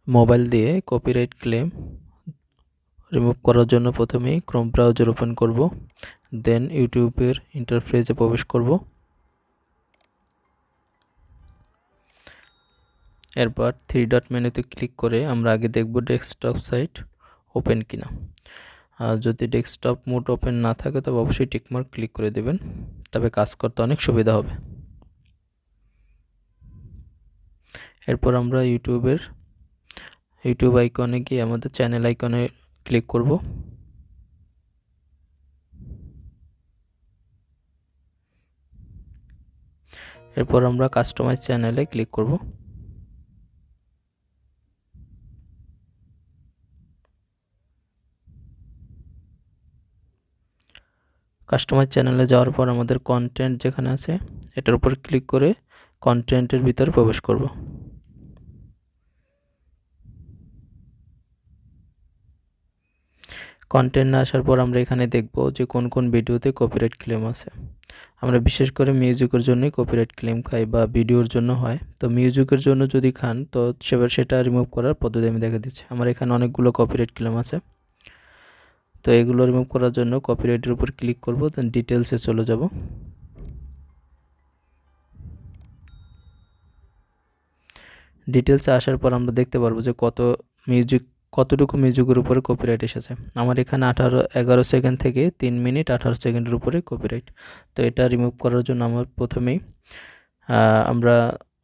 Mobile দিয়ে copyright claim remove করার জন্য প্রথমেই ক্রোম ব্রাউজার ওপেন করব, দেন ইউটিউবের ইন্টারফেসে প্রবেশ করব। এরপর থ্রি ডট মেনুতে ক্লিক করে আমরা আগে দেখব ডেস্কটপ সাইট ওপেন কিনা। আর যদি ডেস্কটপ মোড ওপেন না থাকে তবে অবশ্যই টিকমার্ক ক্লিক করে দেবেন, তবে কাজ করতে অনেক সুবিধা হবে। এরপর আমরা ইউটিউব আইকনে গিয়ে আমাদের চ্যানেল আইকনে ক্লিক করব। এরপর আমরা কাস্টমাইজ চ্যানেলে ক্লিক করব। কাস্টমাইজ চ্যানেলে যাওয়ার পর আমাদের কন্টেন্ট যেখানে আছে এটার উপর ক্লিক করে কন্টেন্টের ভিতরে প্রবেশ করব। কন্টেন্ট না আসার পর আমরা এখানে দেখব যে কোন কোন ভিডিওতে কপিরাইট ক্লেম আছে। আমরা বিশেষ করে মিউজিকের জন্যই কপিরাইট ক্লেম খাই বা ভিডিওর জন্য হয়। তো মিউজিকের জন্য যদি খান তো সেটা রিমুভ করার পদ্ধতি আমি দেখা দিচ্ছি। আমার এখানে অনেকগুলো কপিরাইট ক্লেম আছে, তো এগুলো রিমুভ করার জন্য কপিরাইটের উপর ক্লিক করব, দেন ডিটেলসে চলে যাব। ডিটেলসে আসার পর আমরা দেখতে পারবো যে কতটুকু মিউজিকের উপরে কপিরাইট এসেছে। আমার এখানে 11 সেকেন্ড থেকে 3 মিনিট 18 সেকেন্ডের উপরে কপিরাইট। তো এটা রিমুভ করার জন্য আমার প্রথমেই আমরা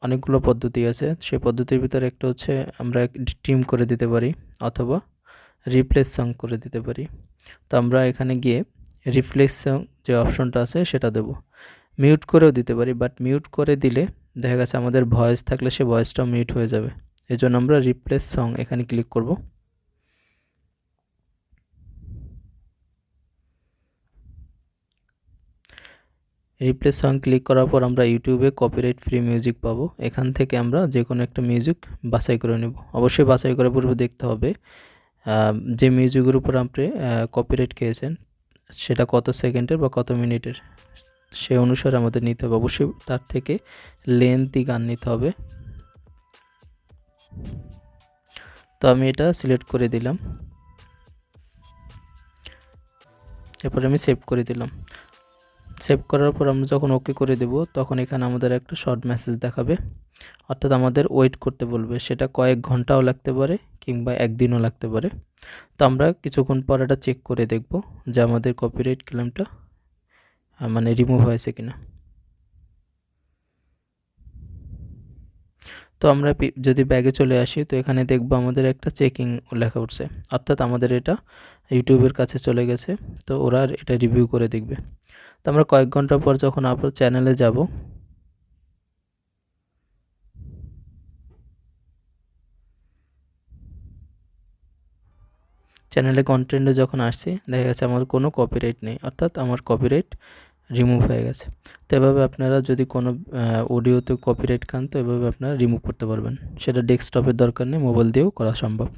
অনেকগুলো পদ্ধতি আছে, সেই পদ্ধতির ভিতরে একটা হচ্ছে আমরা ট্রিম করে দিতে পারি অথবা রিপ্লেস সং করে দিতে পারি। তো আমরা এখানে গিয়ে রিপ্লেস সং যে অপশনটা আছে সেটা দেব। মিউট করেও দিতে পারি, বাট মিউট করে দিলে দেখা গেছে আমাদের ভয়েস থাকলে সে ভয়েসটাও মিউট হয়ে যাবে। এজন্য আমরা রিপ্লেস সং এখানে ক্লিক করব। রিপ্লেস সং ক্লিক করার পর আমরা ইউটিউবে কপিরাইট ফ্রি মিউজিক পাবো। এখান থেকে আমরা যে কোনো একটা মিউজিক বাছাই করে নেব। অবশ্যই বাছাই করার পূর্বে দেখতে হবে যে মিউজিকের উপর আপনি কপিরাইট খেয়েছেন সেটা কত সেকেন্ডের বা কত মিনিটের, সে অনুসারে আমাদের নিতে হবে। অবশ্যই তার থেকে লেন্থি গান নিতে হবে। তো আমি এটা সিলেক্ট করে দিলাম, এরপর আমি সেভ করে দিলাম। সেভ করার পর আমরা যখন ওকে করে দেব তখন এখানে আমাদের একটা শর্ট মেসেজ দেখাবে, অর্থাৎ আমাদের ওয়েট করতে বলবে। সেটা কয়েক ঘন্টাও লাগতে পারে কিংবা একদিনও লাগতে পারে। তো আমরা কিছুক্ষণ পর এটা চেক করে দেখব যে আমাদের কপিরাইট ক্লেমটা মানে রিমুভ হয়েছে কিনা। তো আমরা যদি ব্যাগে চলে আসি তো এখানে দেখব আমাদের একটা চেকিং লেখা উঠছে, অর্থাৎ আমাদের এটা ইউটিউবের কাছে চলে গেছে। তো ওরা এটা রিভিউ করে দেখবে। তো আমরা কয়েক ঘন্টা পর যখন আপনার চ্যানেলে যাব, চ্যানেলে কন্টেন্টে যখন আসছি দেখা গেছে আমার কোনো কপিরাইট নেই, অর্থাৎ আমার কপিরাইট রিমুভ হয়ে গেছে। তো এভাবে আপনারা যদি কোনো অডিওতে কপিরাইট খান তো এভাবে আপনারা রিমুভ করতে পারবেন। সেটা ডেস্কটপের দরকার নেই, মোবাইল দিয়েও করা সম্ভব।